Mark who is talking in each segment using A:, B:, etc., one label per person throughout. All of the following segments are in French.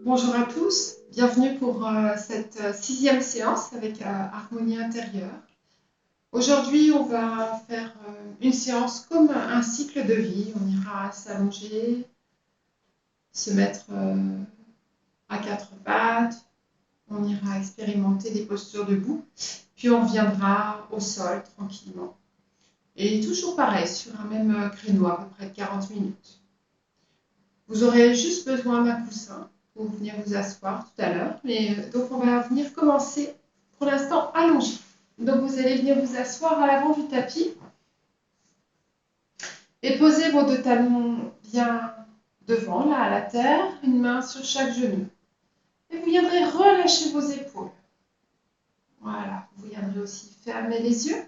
A: Bonjour à tous, bienvenue pour cette sixième séance avec Harmonie intérieure. Aujourd'hui, on va faire une séance comme un cycle de vie. On ira s'allonger, se mettre à quatre pattes, on ira expérimenter des postures debout, puis on reviendra au sol tranquillement. Et toujours pareil, sur un même créneau, à peu près de 40 minutes. Vous aurez juste besoin d'un coussin pour venir vous asseoir tout à l'heure. Donc on va venir commencer pour l'instant allongé. Donc vous allez venir vous asseoir à l'avant du tapis et poser vos deux talons bien devant, là à la terre, une main sur chaque genou. Et vous viendrez relâcher vos épaules. Voilà, vous viendrez aussi fermer les yeux.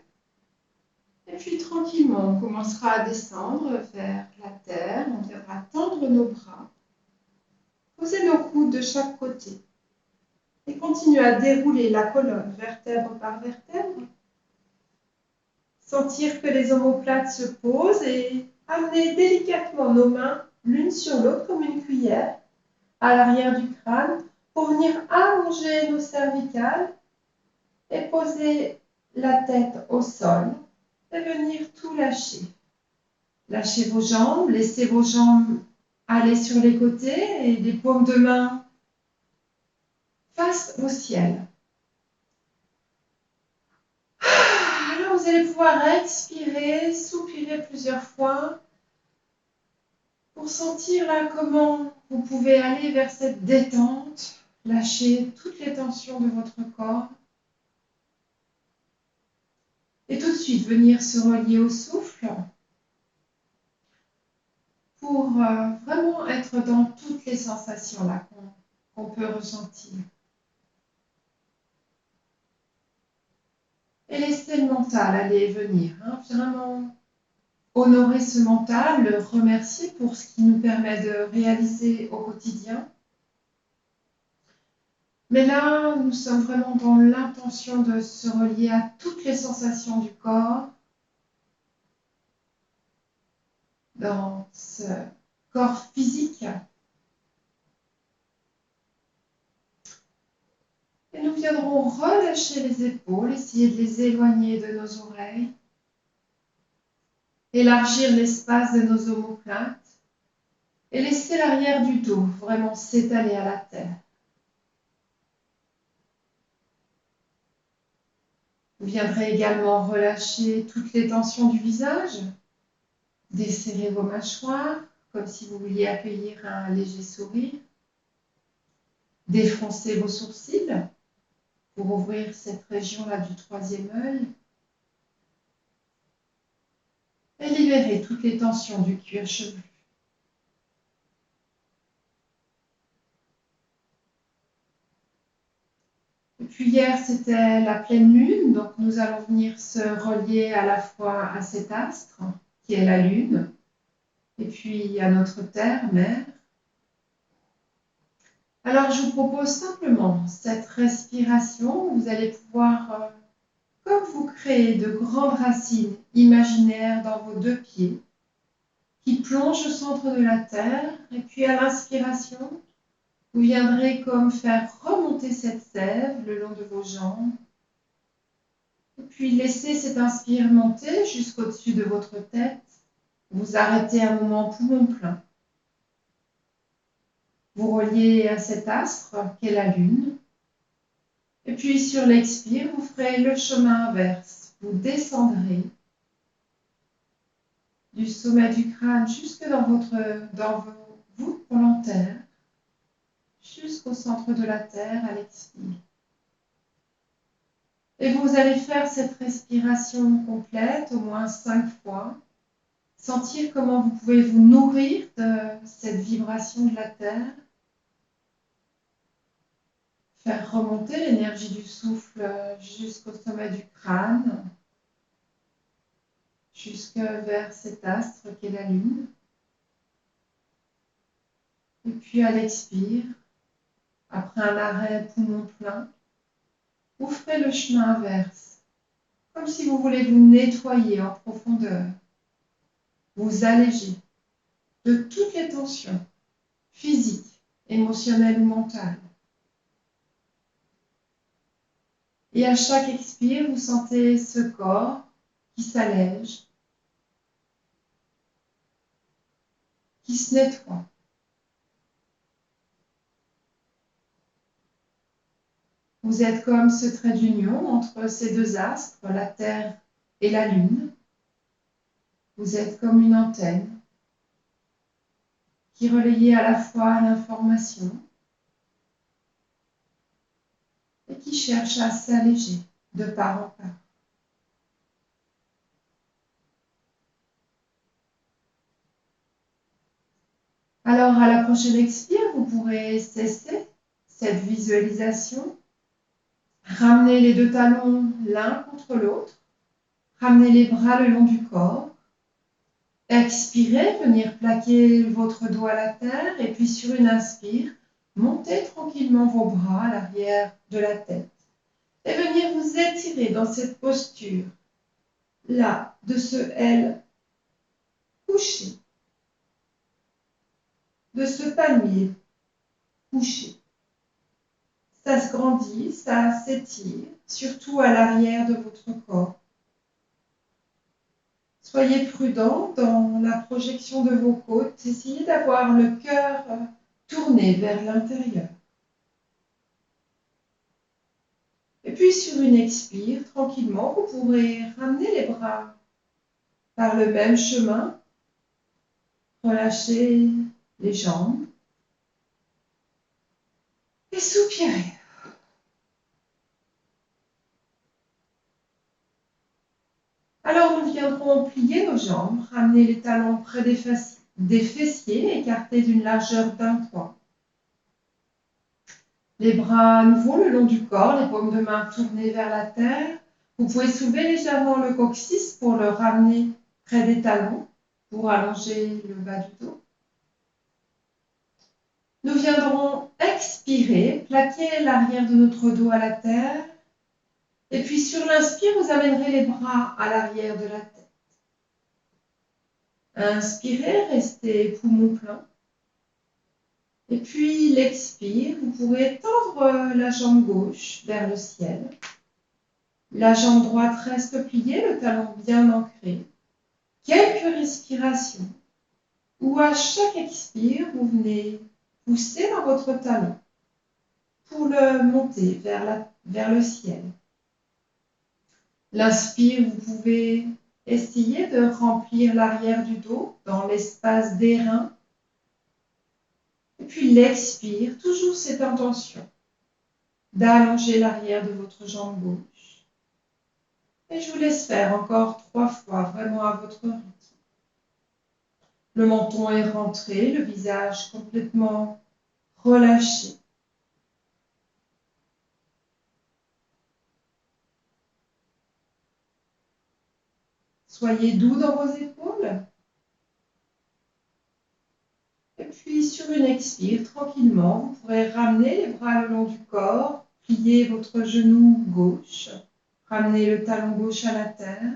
A: Et puis tranquillement, on commencera à descendre vers la terre. On viendra tendre nos bras. Posez nos coudes de chaque côté. Et continuez à dérouler la colonne vertèbre par vertèbre. Sentir que les omoplates se posent et amener délicatement nos mains l'une sur l'autre comme une cuillère à l'arrière du crâne pour venir allonger nos cervicales et poser la tête au sol et venir tout lâcher. Lâchez vos jambes, laissez vos jambes aller sur les côtés et les paumes de main face au ciel. Alors vous allez pouvoir expirer, soupirer plusieurs fois pour sentir là comment vous pouvez aller vers cette détente, lâcher toutes les tensions de votre corps et tout de suite venir se relier au souffle pour vraiment être dans toutes les sensations là qu'on peut ressentir. Et laissez le mental aller et venir, vraiment honorer ce mental, le remercier pour ce qui nous permet de réaliser au quotidien. Mais là, nous sommes vraiment dans l'intention de se relier à toutes les sensations du corps, dans ce corps physique. Et nous viendrons relâcher les épaules, essayer de les éloigner de nos oreilles, élargir l'espace de nos omoplates et laisser l'arrière du dos vraiment s'étaler à la terre. Vous viendrez également relâcher toutes les tensions du visage, desserrer vos mâchoires, comme si vous vouliez accueillir un léger sourire. Défroncez vos sourcils pour ouvrir cette région-là du troisième œil. Et libérez toutes les tensions du cuir chevelu. Et puis hier, c'était la pleine lune, donc nous allons venir se relier à la fois à cet astre, qui est la lune, et puis à notre terre, mère. Alors, je vous propose simplement cette respiration. Vous allez pouvoir, comme vous créez de grandes racines imaginaires dans vos deux pieds, qui plongent au centre de la terre. Et puis, à l'inspiration, vous viendrez comme faire remonter cette sève le long de vos jambes. Et puis, laissez cette inspire monter jusqu'au-dessus de votre tête. Vous arrêtez un moment poumon plein. Vous reliez à cet astre qu'est la lune. Et puis sur l'expire, vous ferez le chemin inverse. Vous descendrez du sommet du crâne jusque dans vos voûtes volontaires, jusqu'au centre de la terre à l'expire. Et vous allez faire cette respiration complète au moins 5 fois. Sentir comment vous pouvez vous nourrir de cette vibration de la terre. Faire remonter l'énergie du souffle jusqu'au sommet du crâne, jusque vers cet astre qu'est la lune. Et puis à l'expire, après un arrêt poumon plein, vous ferez le chemin inverse, comme si vous voulez vous nettoyer en profondeur, vous alléger de toutes les tensions physiques, émotionnelles ou mentales. Et à chaque expire, vous sentez ce corps qui s'allège, qui se nettoie. Vous êtes comme ce trait d'union entre ces deux astres, la Terre et la Lune. Vous êtes comme une antenne qui relayait à la fois l'information et qui cherche à s'alléger de part en part. Alors, à la prochaine expire, vous pourrez cesser cette visualisation, ramener les deux talons l'un contre l'autre, ramener les bras le long du corps, expirez, venir plaquer votre dos à la terre et puis sur une inspire, montez tranquillement vos bras à l'arrière de la tête et venir vous étirer dans cette posture là de ce L couché, de ce palmier couché. Ça se grandit, ça s'étire, surtout à l'arrière de votre corps. Soyez prudent dans la projection de vos côtes. Essayez d'avoir le cœur tourné vers l'intérieur. Et puis sur une expire, tranquillement, vous pourrez ramener les bras par le même chemin. Relâchez les jambes et soupirez. Alors nous viendrons plier nos jambes, ramener les talons près des fessiers, écartés d'une largeur d'un poing. Les bras à nouveau le long du corps, les paumes de main tournées vers la terre. Vous pouvez soulever légèrement le coccyx pour le ramener près des talons, pour allonger le bas du dos. Nous viendrons expirer, plaquer l'arrière de notre dos à la terre. Et puis sur l'inspire, vous amènerez les bras à l'arrière de la tête. Inspirez, restez poumon plein. Et puis l'expire, vous pourrez tendre la jambe gauche vers le ciel. La jambe droite reste pliée, le talon bien ancré. Quelques respirations où à chaque expire, vous venez pousser dans votre talon pour le monter vers le ciel. L'inspire, vous pouvez essayer de remplir l'arrière du dos dans l'espace des reins. Et puis l'expire, toujours cette intention d'allonger l'arrière de votre jambe gauche. Et je vous laisse faire encore 3 fois, vraiment à votre rythme. Le menton est rentré, le visage complètement relâché. Soyez doux dans vos épaules. Et puis sur une expire, tranquillement, vous pourrez ramener les bras le long du corps, plier votre genou gauche, ramener le talon gauche à la terre.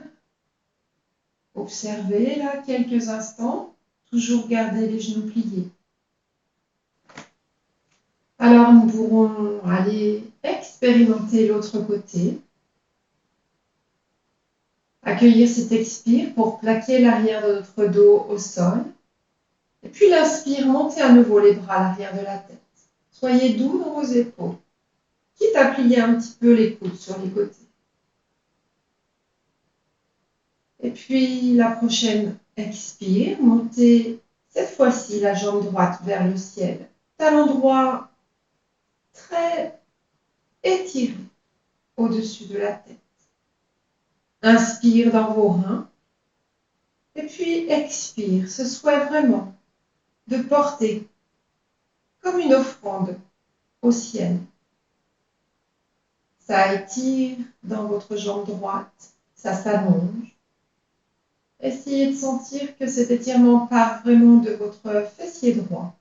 A: Observez là quelques instants, toujours garder les genoux pliés. Alors nous pourrons aller expérimenter l'autre côté. Accueillir cet expire pour plaquer l'arrière de notre dos au sol. Et puis l'inspire, montez à nouveau les bras à l'arrière de la tête. Soyez doux dans vos épaules, quitte à plier un petit peu les coudes sur les côtés. Et puis la prochaine expire, montez cette fois-ci la jambe droite vers le ciel. Talon droit très étiré au-dessus de la tête. Inspire dans vos reins. Et puis expire, ce souhait vraiment de porter comme une offrande au ciel. Ça étire dans votre jambe droite, ça s'allonge. Essayez de sentir que cet étirement part vraiment de votre fessier droit,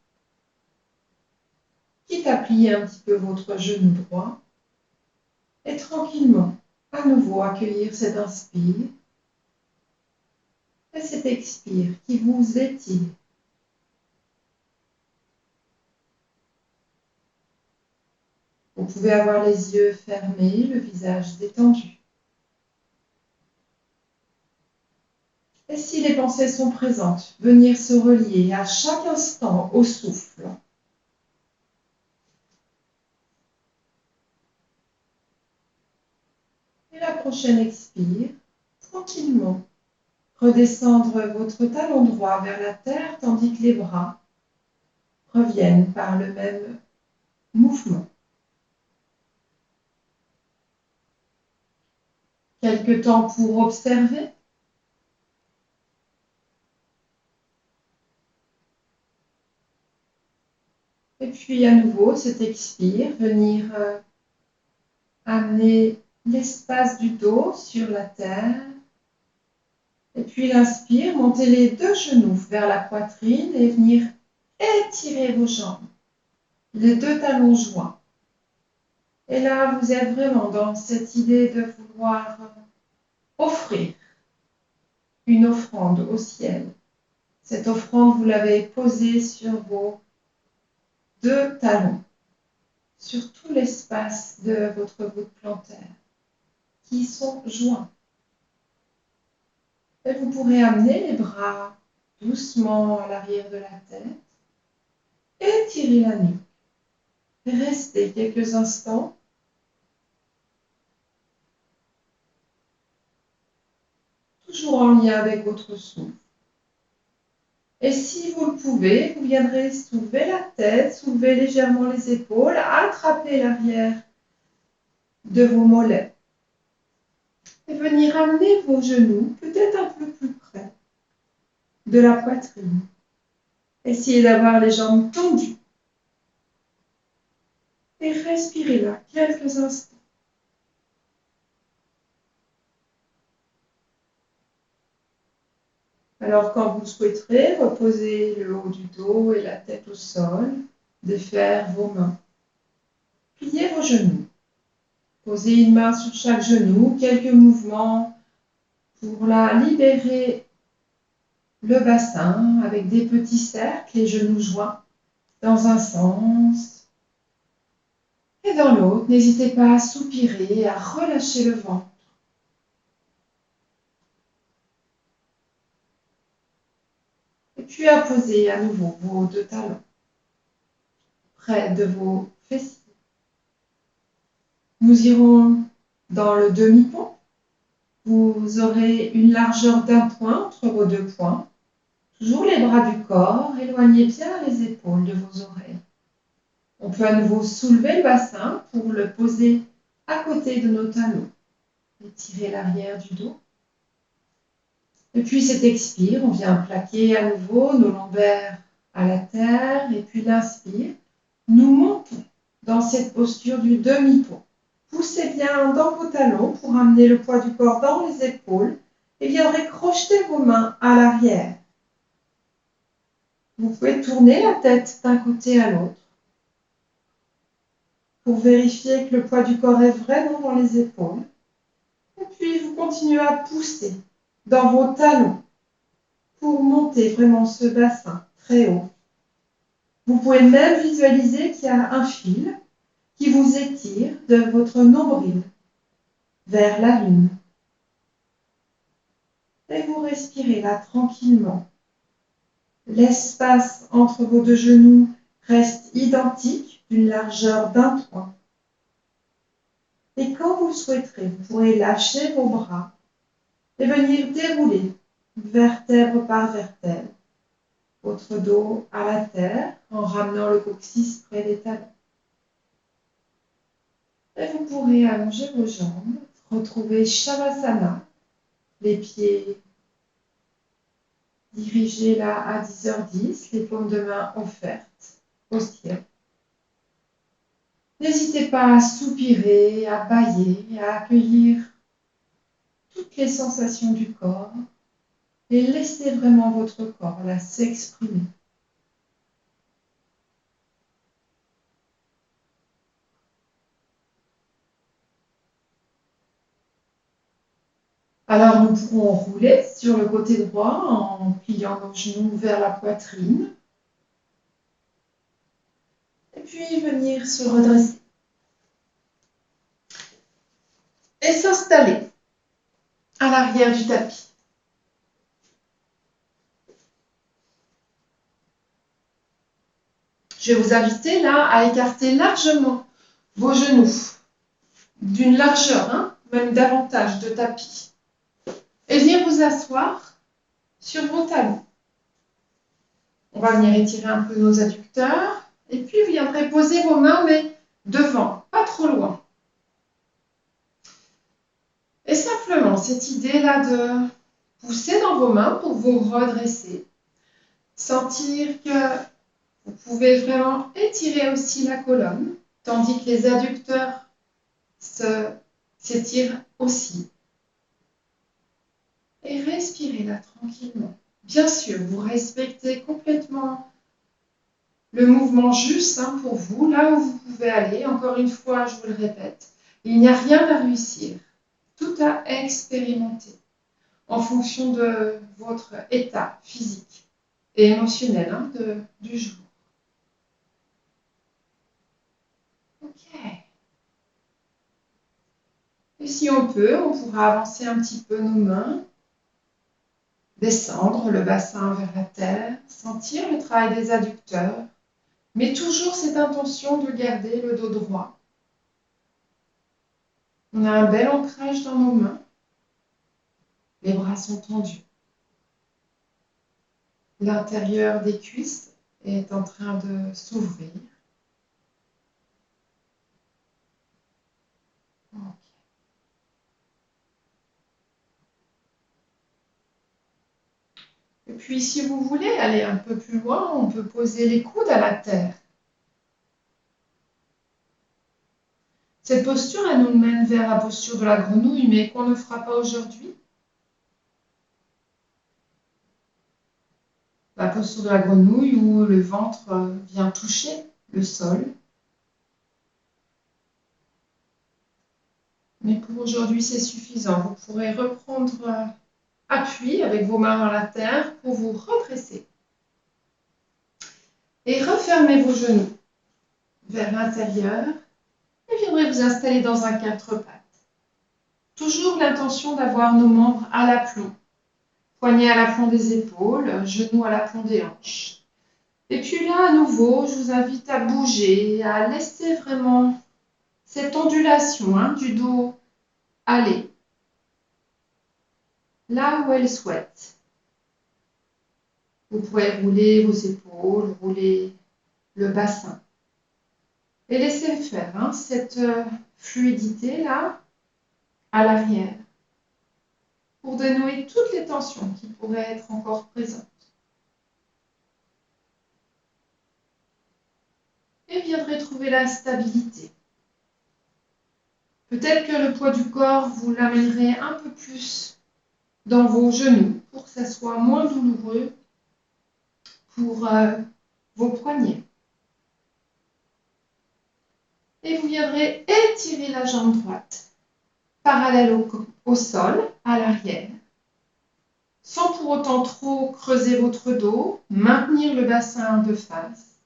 A: quitte à plier un petit peu votre genou droit. Et tranquillement, à nouveau accueillir cet inspire et cet expire qui vous étire. Vous pouvez avoir les yeux fermés, le visage détendu. Et si les pensées sont présentes, venir se relier à chaque instant au souffle. Et la prochaine expire, tranquillement, redescendre votre talon droit vers la terre tandis que les bras reviennent par le même mouvement. Quelque temps pour observer. Et puis à nouveau, cet expire, venir amener l'espace du dos sur la terre. Et puis l'inspire, montez les deux genoux vers la poitrine et venir étirer vos jambes, les deux talons joints. Et là, vous êtes vraiment dans cette idée de vouloir offrir une offrande au ciel. Cette offrande, vous l'avez posée sur vos deux talons, sur tout l'espace de votre voûte plantaire, qui sont joints. Et vous pourrez amener les bras doucement à l'arrière de la tête, étirer la nuque. Restez quelques instants. Toujours en lien avec votre souffle. Et si vous le pouvez, vous viendrez soulever la tête, soulever légèrement les épaules, attraper l'arrière de vos mollets. Et venir amener vos genoux peut-être un peu plus près de la poitrine. Essayez d'avoir les jambes tendues. Et respirez là quelques instants. Alors, quand vous souhaiterez, reposez le haut du dos et la tête au sol, défaire vos mains. Pliez vos genoux. Posez une main sur chaque genou, quelques mouvements pour la libérer le bassin avec des petits cercles, les genoux joints dans un sens et dans l'autre. N'hésitez pas à soupirer, à relâcher le ventre. Et puis à poser à nouveau vos deux talons près de vos fessiers. Nous irons dans le demi-pont. Vous aurez une largeur d'un point entre vos deux poings. Toujours les bras du corps, éloignez bien les épaules de vos oreilles. On peut à nouveau soulever le bassin pour le poser à côté de nos talons. Étirez l'arrière du dos. Et puis cet expire, on vient plaquer à nouveau nos lombaires à la terre. Et puis l'inspire, nous montons dans cette posture du demi-pont. Poussez bien dans vos talons pour amener le poids du corps dans les épaules et viendrez crocheter vos mains à l'arrière. Vous pouvez tourner la tête d'un côté à l'autre pour vérifier que le poids du corps est vraiment dans les épaules. Et puis vous continuez à pousser dans vos talons pour monter vraiment ce bassin très haut. Vous pouvez même visualiser qu'il y a un fil qui vous étire de votre nombril vers la lune. Et vous respirez là tranquillement. L'espace entre vos deux genoux reste identique d'une largeur d'un point. Et quand vous le souhaiterez, vous pourrez lâcher vos bras et venir dérouler vertèbre par vertèbre votre dos à la terre en ramenant le coccyx près des talons. Et vous pourrez allonger vos jambes, retrouver Shavasana, les pieds dirigés là à 10h10, les paumes de main offertes au ciel. N'hésitez pas à soupirer, à bâiller, à accueillir toutes les sensations du corps et laissez vraiment votre corps là s'exprimer. Alors nous pourrons rouler sur le côté droit en pliant nos genoux vers la poitrine. Et puis venir se redresser. Et s'installer à l'arrière du tapis. Je vais vous inviter là à écarter largement vos genoux, d'une largeur, même davantage de tapis. Et venir vous asseoir sur vos talons. On va venir étirer un peu nos adducteurs. Et puis vous viendrez poser vos mains, mais devant, pas trop loin. Et simplement, cette idée-là de pousser dans vos mains pour vous redresser. Sentir que vous pouvez vraiment étirer aussi la colonne, tandis que les adducteurs s'étirent aussi. Et respirez là tranquillement. Bien sûr, vous respectez complètement le mouvement juste pour vous, là où vous pouvez aller. Encore une fois, je vous le répète, il n'y a rien à réussir, tout à expérimenter en fonction de votre état physique et émotionnel du jour. Ok. Et si on peut, on pourra avancer un petit peu nos mains, descendre le bassin vers la terre, sentir le travail des adducteurs, mais toujours cette intention de garder le dos droit. On a un bel ancrage dans nos mains. Les bras sont tendus. L'intérieur des cuisses est en train de s'ouvrir. Okay. Et puis, si vous voulez aller un peu plus loin, on peut poser les coudes à la terre. Cette posture, elle nous mène vers la posture de la grenouille, mais qu'on ne fera pas aujourd'hui. La posture de la grenouille où le ventre vient toucher le sol. Mais pour aujourd'hui, c'est suffisant. Vous pourrez reprendre appui avec vos mains dans la terre pour vous redresser. Et refermez vos genoux vers l'intérieur et viendrez vous installer dans un quatre pattes. Toujours l'intention d'avoir nos membres à l'aplomb. Poignets à l'aplomb des épaules, genoux à l'aplomb des hanches. Et puis là, à nouveau, je vous invite à bouger, à laisser vraiment cette ondulation du dos aller là où elle souhaite. Vous pouvez rouler vos épaules, rouler le bassin. Et laissez faire cette fluidité là à l'arrière pour dénouer toutes les tensions qui pourraient être encore présentes. Et viendrez trouver la stabilité. Peut-être que le poids du corps, vous l'amènerez un peu plus dans vos genoux pour que ça soit moins douloureux pour vos poignets. Et vous viendrez étirer la jambe droite parallèle au sol, à l'arrière, sans pour autant trop creuser votre dos, maintenir le bassin de face,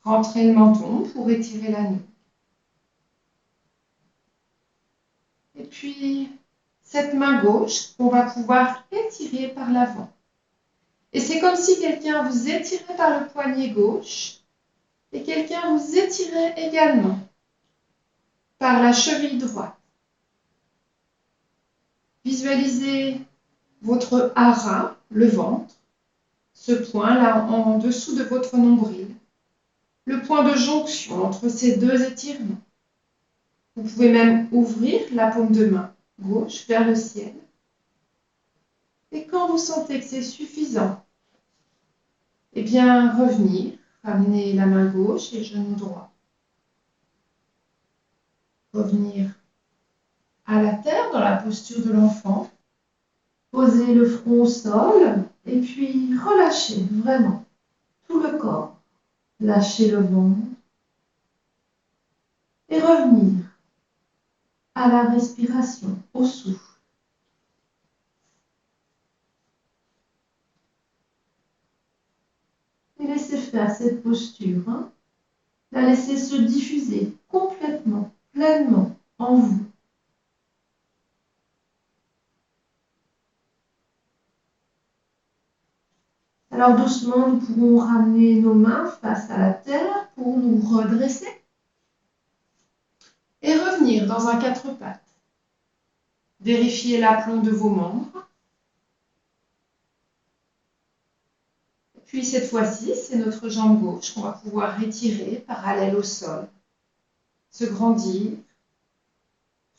A: rentrer le menton pour étirer la nuque. Et puis, cette main gauche qu'on va pouvoir étirer par l'avant. Et c'est comme si quelqu'un vous étirait par le poignet gauche et quelqu'un vous étirait également par la cheville droite. Visualisez votre hara, le ventre, ce point là en dessous de votre nombril, le point de jonction entre ces deux étirements. Vous pouvez même ouvrir la paume de main gauche vers le ciel. Et quand vous sentez que c'est suffisant, eh bien revenir, ramener la main gauche et le genou droit. Revenir à la terre dans la posture de l'enfant. Posez le front au sol et puis relâchez vraiment tout le corps. Lâchez le ventre et revenir à la respiration, au souffle.
B: Et laissez faire cette posture. La laissez se diffuser complètement, pleinement en vous. Alors doucement, nous pourrons ramener nos mains face à la terre pour nous redresser.
A: Et revenir dans un quatre pattes. Vérifiez l'aplomb de vos membres. Puis cette fois-ci, c'est notre jambe gauche qu'on va pouvoir étirer parallèle au sol. Se grandir.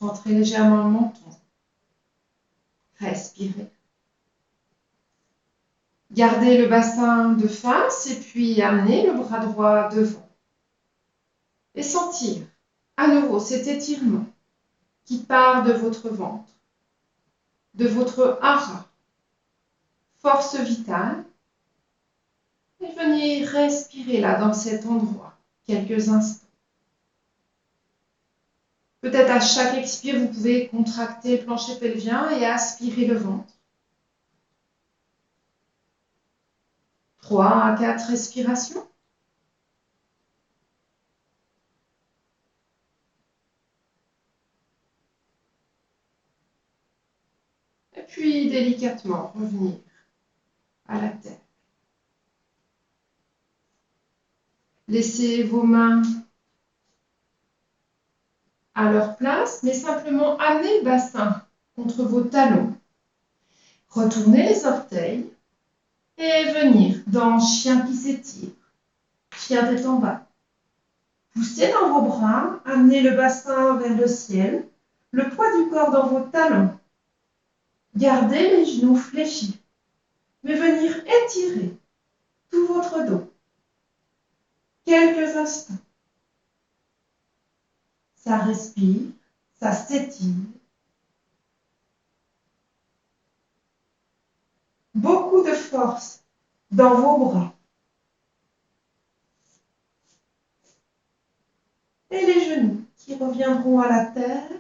A: Rentrer légèrement le menton. Respirez. Gardez le bassin de face et puis amenez le bras droit devant. Et sentir à nouveau cet étirement qui part de votre ventre, de votre hara, force vitale. Et venez respirer là dans cet endroit quelques instants. Peut-être à chaque expire, vous pouvez contracter le plancher pelvien et aspirer le ventre. 3 à 4 respirations. Et puis délicatement revenir à la terre. Laissez vos mains à leur place, mais simplement amenez le bassin contre vos talons. Retournez les orteils et venir dans chien qui s'étire. Chien tête en bas. Poussez dans vos bras, amenez le bassin vers le ciel, le poids du corps dans vos talons. Gardez les genoux fléchis, mais venir étirer tout votre dos. Quelques instants. Ça respire, ça s'étire. Beaucoup de force dans vos bras. Et les genoux qui reviendront à la terre.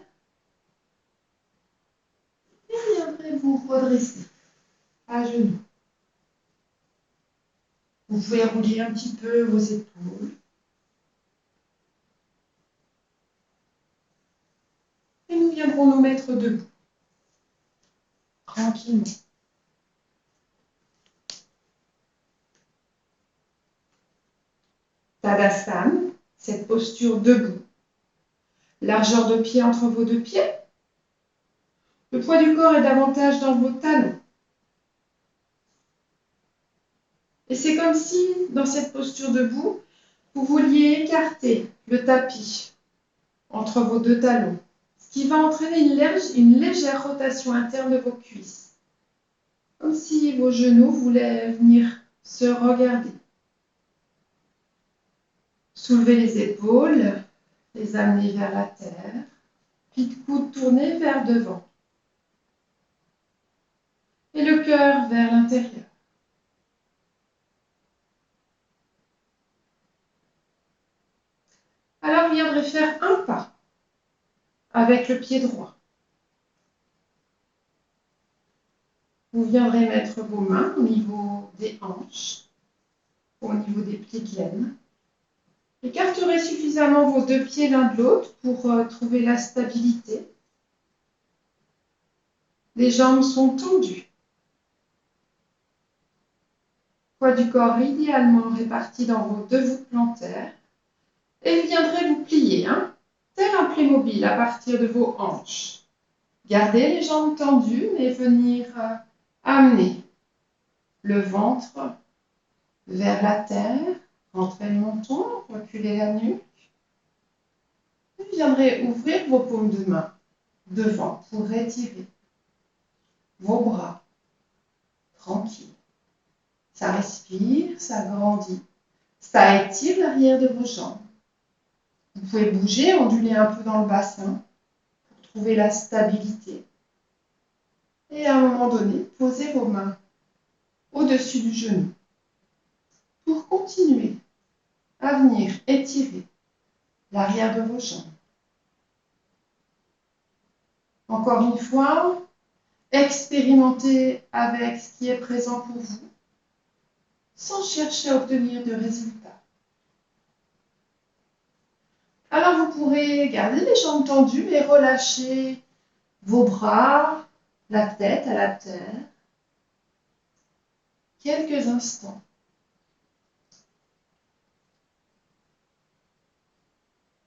A: Et viendrez vous redresser à genoux. Vous pouvez rouler un petit peu vos épaules. Et nous viendrons nous mettre debout. Tranquillement. Tadasana, cette posture debout. Largeur de pied entre vos deux pieds. Le poids du corps est davantage dans vos talons. Et c'est comme si, dans cette posture debout, vous vouliez écarter le tapis entre vos deux talons, ce qui va entraîner une légère rotation interne de vos cuisses. Comme si vos genoux voulaient venir se regarder. Soulevez les épaules, les amener vers la terre, puis le coude tourné vers devant. Et le cœur vers l'intérieur. Alors, vous viendrez faire un pas avec le pied droit. Vous viendrez mettre vos mains au niveau des hanches, au niveau des pieds de laine. Écarterez suffisamment vos deux pieds l'un de l'autre pour trouver la stabilité. Les jambes sont tendues. Poids du corps idéalement réparti dans vos deux voûtes plantaires. Et vous viendrez vous plier, tel un Playmobil à partir de vos hanches. Gardez les jambes tendues, mais venir amener le ventre vers la terre, rentrez le menton, reculez la nuque. Vous viendrez ouvrir vos paumes de main devant pour étirer vos bras tranquilles. Ça respire, ça grandit, ça étire l'arrière de vos jambes. Vous pouvez bouger, onduler un peu dans le bassin pour trouver la stabilité. Et à un moment donné, posez vos mains au-dessus du genou pour continuer à venir étirer l'arrière de vos jambes. Encore une fois, expérimentez avec ce qui est présent pour vous. sans chercher à obtenir de résultats. Alors vous pourrez garder les jambes tendues et relâcher vos bras, la tête à la terre, quelques instants.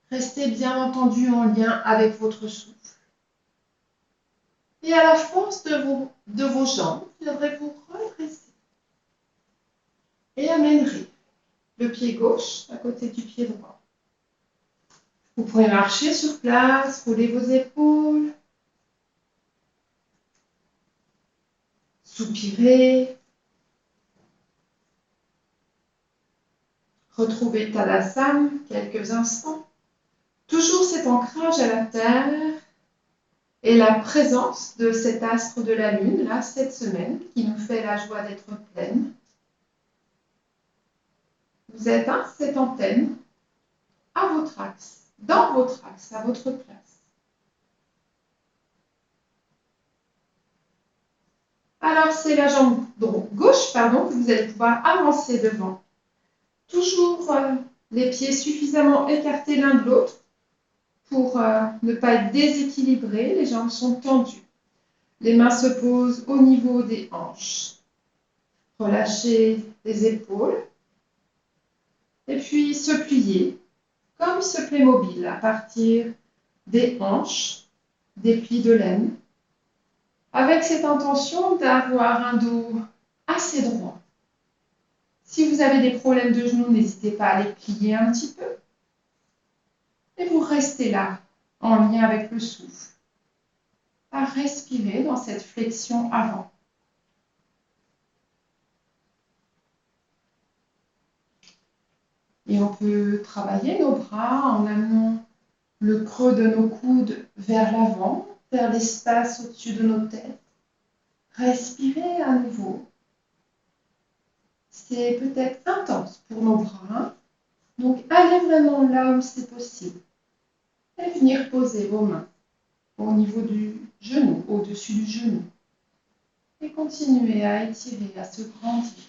A: Restez bien entendu en lien avec votre souffle. Et à la force de vos jambes, vous viendrez vous redresser. Et amènerez le pied gauche à côté du pied droit. Vous pouvez marcher sur place, rouler vos épaules, soupirer, retrouver Tadasana quelques instants. Toujours cet ancrage à la terre et la présence de cet astre de la lune, là, cette semaine, qui nous fait la joie d'être pleine. Vous êtes cette antenne à votre axe, dans votre axe, à votre place. Alors, c'est la jambe gauche que vous allez pouvoir avancer devant. Toujours les pieds suffisamment écartés l'un de l'autre pour ne pas être déséquilibrés. Les jambes sont tendues. Les mains se posent au niveau des hanches. Relâchez les épaules. Et puis se plier comme ce Playmobil à partir des hanches, des plis de laine, avec cette intention d'avoir un dos assez droit. Si vous avez des problèmes de genoux, n'hésitez pas à les plier un petit peu. Et vous restez là, en lien avec le souffle, à respirer dans cette flexion avant. Et on peut travailler nos bras en amenant le creux de nos coudes vers l'avant, vers l'espace au-dessus de nos têtes. Respirez à nouveau. C'est peut-être intense pour nos bras, donc allez vraiment là où c'est possible. Et venir poser vos mains au niveau du genou, au-dessus du genou. Et continuez à étirer, à se grandir.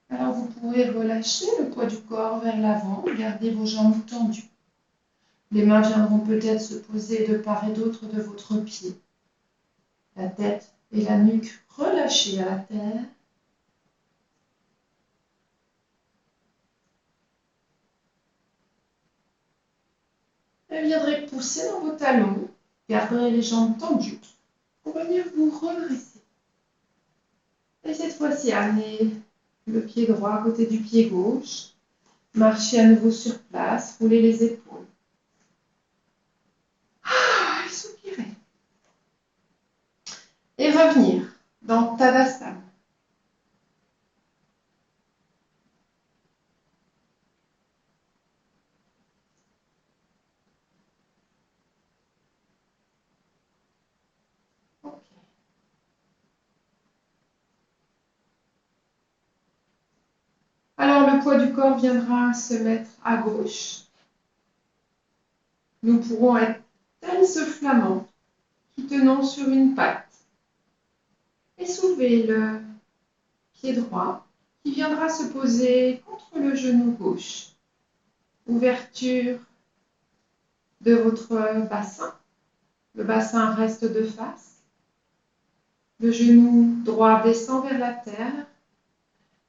A: Alors vous pourrez relâcher le poids du corps vers l'avant, garder vos jambes tendues. Les mains viendront peut-être se poser de part et d'autre de votre pied. La tête et la nuque relâchées à la terre. Et viendrez pousser dans vos talons, garderez les jambes tendues pour venir vous redresser. Et cette fois-ci, amenez le pied droit à côté du pied gauche. Marchez à nouveau sur place, roulez les épaules. Et soupirez. Et revenir dans Tadasana. Ok. Alors le poids du corps viendra se mettre à gauche. Nous pourrons être tel ce flamand qui tenons sur une patte. Et soulever le pied droit qui viendra se poser contre le genou gauche. Ouverture de votre bassin. Le bassin reste de face. Le genou droit descend vers la terre.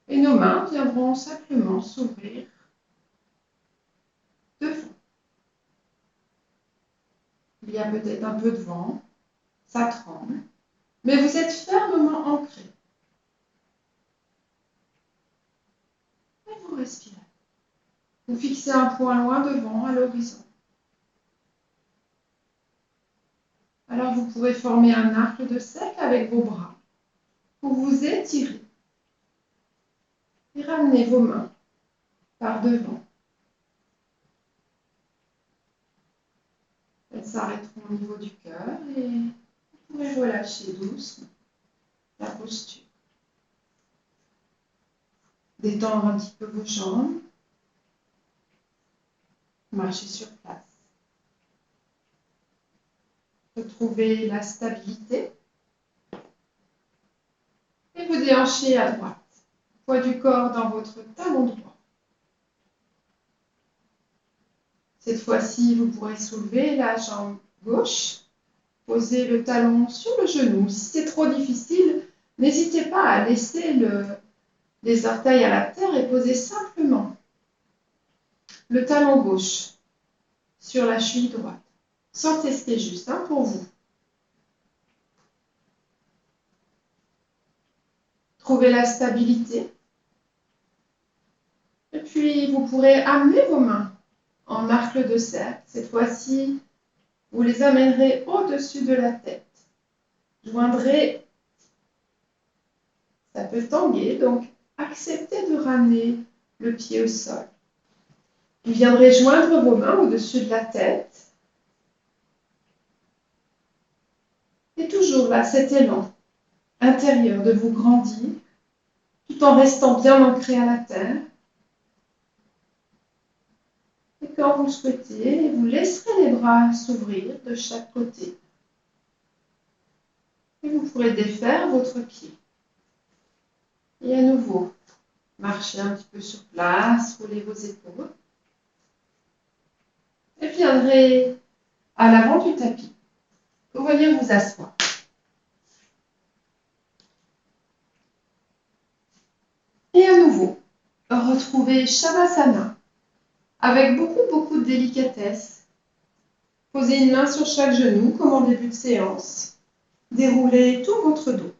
A: Et nos mains viendront simplement s'ouvrir devant. Il y a peut-être un peu de vent, ça tremble, mais vous êtes fermement ancré. Et vous respirez. Vous fixez un point loin devant, à l'horizon. Alors vous pouvez former un arc de cercle avec vos bras pour vous étirer. Et ramenez vos mains par devant. Elles s'arrêteront au niveau du cœur et vous pouvez relâcher doucement la posture. Détendre un petit peu vos jambes. Marcher sur place. Retrouvez la stabilité déhanché à droite. Poids du corps dans votre talon droit. Cette fois-ci, vous pourrez soulever la jambe gauche, poser le talon sur le genou. Si c'est trop difficile, n'hésitez pas à laisser les orteils à la terre et poser simplement le talon gauche sur la cheville droite. Sentez ce qui est juste pour vous. Trouvez la stabilité. Et puis, vous pourrez amener vos mains en arc de cercle. Cette fois-ci, vous les amènerez au-dessus de la tête. Joindrez, ça peut tanguer, donc acceptez de ramener le pied au sol. Vous viendrez joindre vos mains au-dessus de la tête. Et toujours là, cet élan intérieur de vous grandir, tout en restant bien ancré à la terre. Et quand vous le souhaitez, vous laisserez les bras s'ouvrir de chaque côté. Et vous pourrez défaire votre pied. Et à nouveau, marchez un petit peu sur place, roulez vos épaules. Et viendrez à l'avant du tapis. Vous venez vous asseoir. Et à nouveau, retrouvez Shavasana avec beaucoup de délicatesse. Posez une main sur chaque genou comme en début de séance. Déroulez tout votre dos.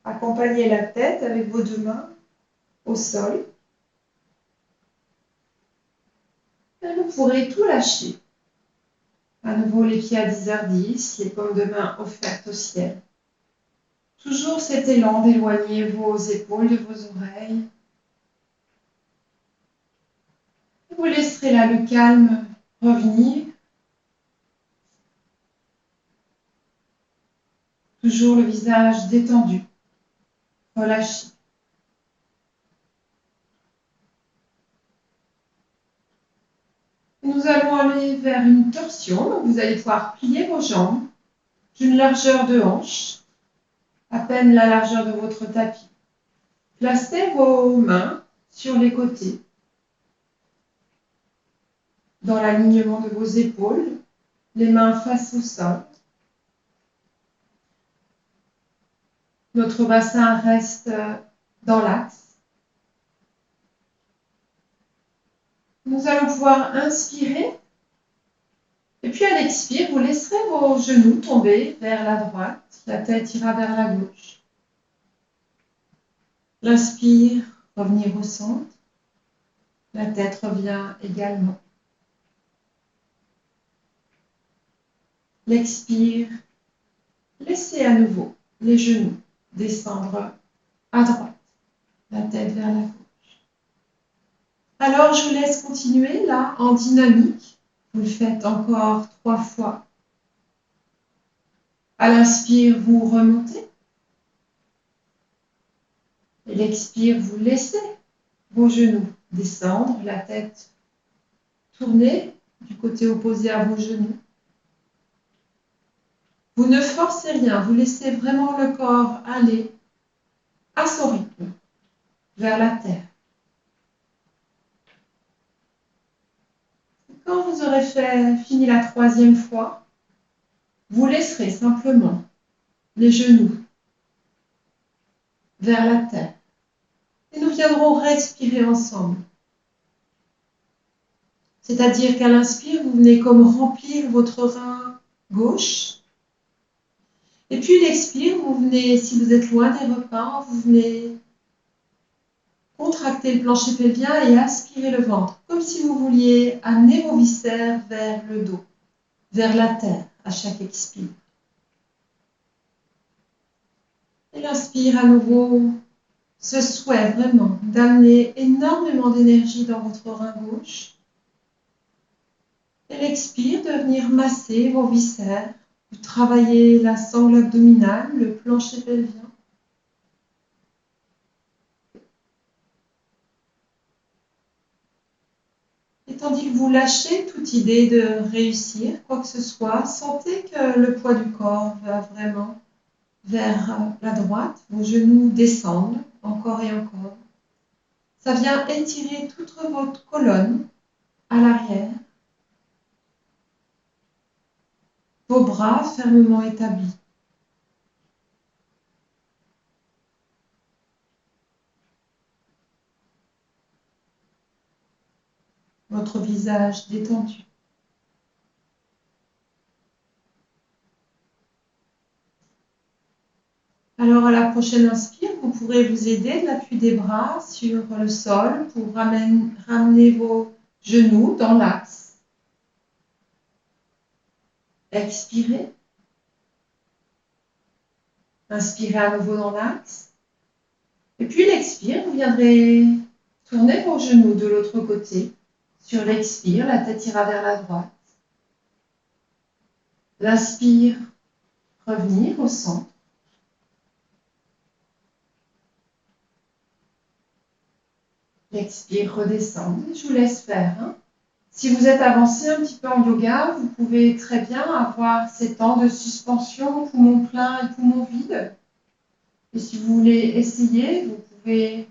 A: Accompagnez la tête avec vos deux mains au sol. Et vous pourrez tout lâcher. À nouveau les pieds à 10h10, les paumes de main offertes au ciel. Toujours cet élan d'éloigner vos épaules de vos oreilles. Et vous laisserez là le calme revenir. Toujours le visage détendu, relâché. Nous allons aller vers une torsion. Donc vous allez pouvoir plier vos jambes d'une largeur de hanche, à peine la largeur de votre tapis. Placez vos mains sur les côtés, dans l'alignement de vos épaules, les mains face au sol. Notre bassin reste dans l'axe. Nous allons pouvoir inspirer. Et puis à l'expire, vous laisserez vos genoux tomber vers la droite. La tête ira vers la gauche. L'inspire, revenir au centre. La tête revient également. L'expire, laissez à nouveau les genoux descendre à droite. La tête vers la gauche. Alors je vous laisse continuer là en dynamique. Vous le faites encore 3 fois. À l'inspire, vous remontez. Et l'expire, vous laissez vos genoux descendre, la tête tournée du côté opposé à vos genoux. Vous ne forcez rien, vous laissez vraiment le corps aller à son rythme, vers la terre. Quand vous aurez fini la 3e fois, vous laisserez simplement les genoux vers la terre. Et nous viendrons respirer ensemble. C'est-à-dire qu'à l'inspire, vous venez comme remplir votre rein gauche. Et puis l'expire, vous venez, si vous êtes loin des repas, vous venez contracter le plancher pelvien et aspirer le ventre, comme si vous vouliez amener vos viscères vers le dos, vers la terre à chaque expire. Et l'inspire à nouveau, ce souhait vraiment d'amener énormément d'énergie dans votre rein gauche. Et l'expire de venir masser vos viscères, vous travaillez la sangle abdominale, le plancher pelvien. Et tandis que vous lâchez toute idée de réussir quoi que ce soit, sentez que le poids du corps va vraiment
B: vers la droite, vos genoux descendent encore et encore. Ça vient étirer toute votre colonne à l'arrière. Vos bras fermement établis. Votre visage détendu. Alors à la prochaine inspire, vous pourrez vous aider de l'appui des bras sur le sol pour ramener vos genoux dans l'axe. Expirez. Inspirez à nouveau dans l'axe. Et puis l'expire, vous viendrez tourner vos genoux de l'autre côté. Sur l'expire, la tête ira vers la droite. L'inspire, revenir au centre. L'expire, redescendre. Je vous laisse faire. Si vous êtes avancé un petit peu en yoga, vous pouvez très bien avoir ces temps de suspension, poumon plein et poumon vide. Et si vous voulez essayer, vous pouvez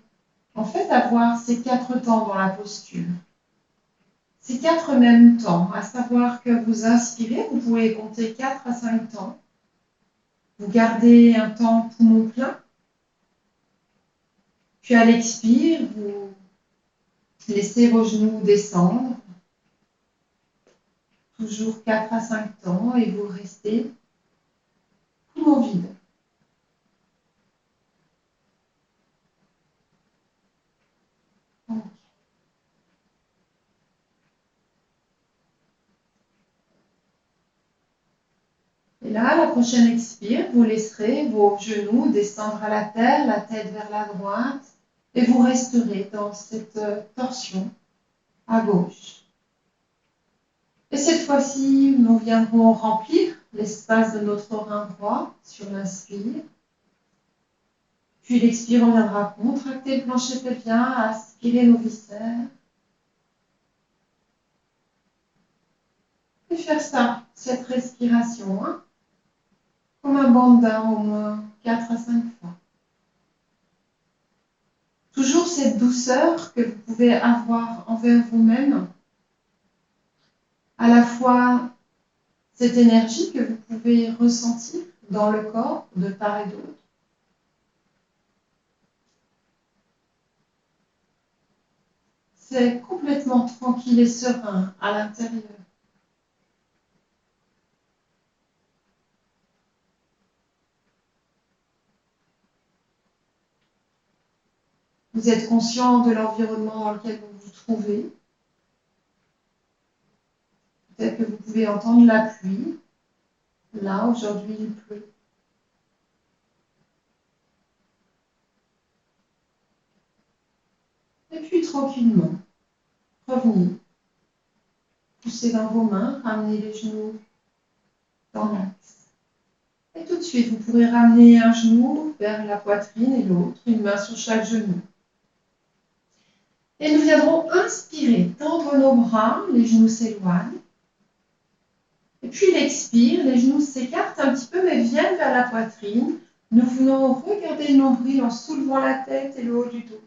B: en fait avoir ces 4 temps dans la posture. Ces 4 mêmes temps, à savoir que vous inspirez, vous pouvez compter 4 à 5 temps. Vous gardez un temps poumon plein. Puis à l'expire, vous laissez vos genoux descendre. Toujours 4 à 5 temps et vous restez poumon vide. Et là, la prochaine expire, vous laisserez vos genoux descendre à la terre, la tête vers la droite, et vous resterez dans cette torsion à gauche. Et cette fois-ci, nous viendrons remplir l'espace de notre rein droit sur l'inspire. Puis l'expire, on viendra contracter le plancher pelvien, aspirer nos viscères. Et faire ça, cette respiration, comme un bandin au moins 4 à 5 fois. Toujours cette douceur que vous pouvez avoir envers vous-même, à la fois cette énergie que vous pouvez ressentir dans le corps de part et d'autre. C'est complètement tranquille et serein à l'intérieur. Vous êtes conscient de l'environnement dans lequel vous vous trouvez. Peut-être que vous pouvez entendre la pluie. Là, aujourd'hui, il pleut. Et puis, tranquillement, revenez. Poussez dans vos mains, ramenez les genoux dans l'axe. Et tout de suite, vous pourrez ramener un genou vers la poitrine et l'autre, une main sur chaque genou. Et nous viendrons inspirer, tendre nos bras, les genoux s'éloignent. Et puis l'expire, les genoux s'écartent un petit peu mais viennent vers la poitrine. Nous venons regarder le nombril en soulevant la tête et le haut du dos.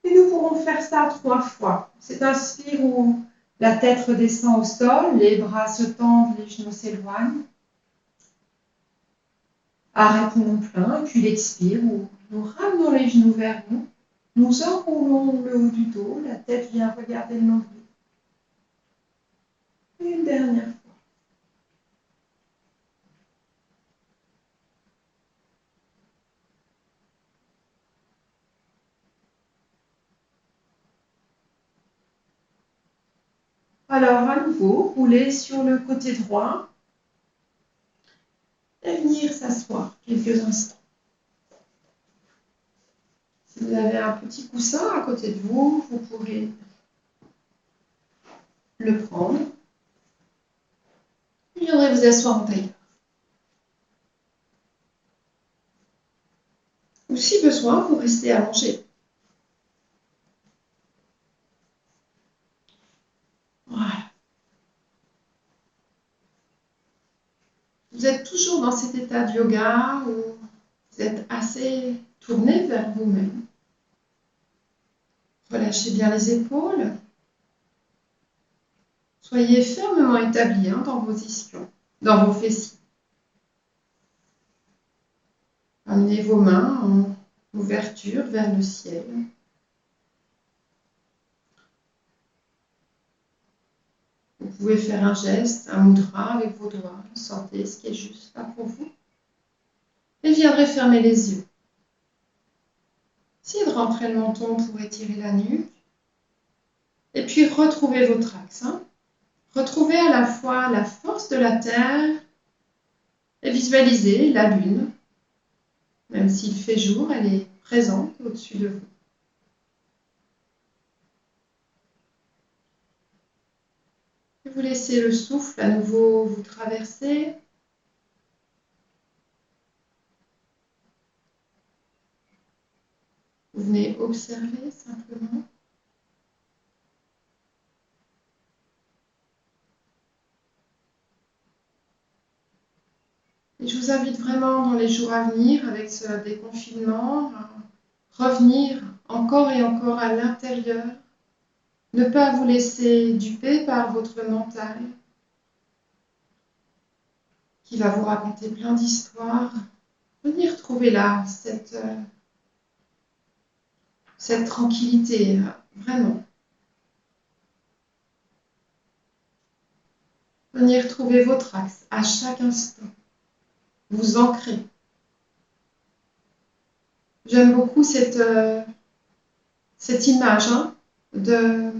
B: Et nous pourrons faire ça 3 fois. C'est inspire où la tête redescend au sol, les bras se tendent, les genoux s'éloignent. Arrêt poumon plein, et puis l'expire où nous ramenons les genoux vers nous. Nous enroulons le haut du dos, la tête vient regarder le nombril. Et une dernière fois. Alors, à nouveau, roulez sur le côté droit et venir s'asseoir quelques instants. Si vous avez un petit coussin à côté de vous, vous pourrez le prendre. Vous viendrez vous asseoir en tailleur. Ou si besoin, vous restez allongé. Voilà. Vous
A: vous êtes toujours dans cet état de yoga où vous êtes assez tourné vers vous-même. Relâchez bien les épaules. Soyez fermement établi dans vos ischions, dans vos fessiers. Amenez vos mains en ouverture vers le ciel. Vous pouvez faire un geste, un mudra avec vos doigts. Sentez ce qui est juste là pour vous. Et viendrez fermer les yeux. Essayez de rentrer le menton pour étirer la nuque. Et puis retrouvez votre axe. Retrouvez à la fois la force de la terre et visualisez la lune. Même s'il fait jour, elle est présente au-dessus de vous. Et vous laissez le souffle à nouveau vous traverser. Vous venez observer simplement. Et je vous invite vraiment dans les jours à venir, avec ce déconfinement, à revenir encore et encore à l'intérieur. Ne pas vous laisser duper par votre mental qui va vous raconter plein d'histoires. Venir trouver là cette tranquillité, vraiment. Venir trouver votre axe à chaque instant. Vous ancrer. J'aime beaucoup cette image d'un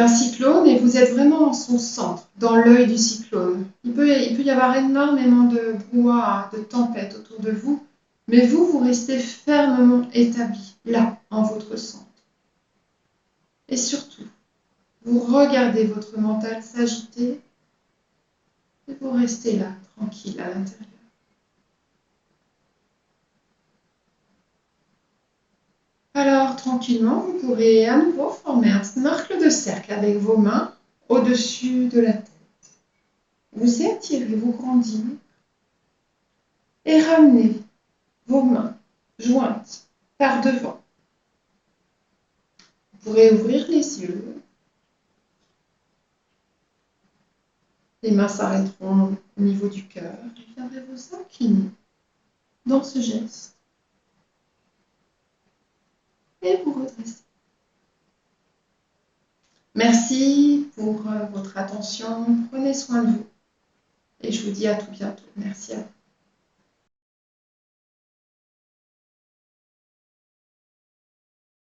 A: cyclone et vous êtes vraiment en son centre, dans l'œil du cyclone. Il peut y avoir énormément de brouhaha, de tempêtes autour de vous, mais vous restez fermement établi, là, en votre centre. Et surtout, vous regardez votre mental s'agiter et vous restez là, tranquille à l'intérieur. Alors, tranquillement, vous pourrez à nouveau former un cercle de cercle avec vos mains au-dessus de la tête. Vous étirez, vous grandir et ramenez vos mains jointes par devant. Vous pourrez ouvrir les yeux. Les mains s'arrêteront au niveau du cœur et viendrez vous incliner dans ce geste. Et vous redressez. Merci pour votre attention. Prenez soin de vous. Et je vous dis à tout bientôt. Merci à vous.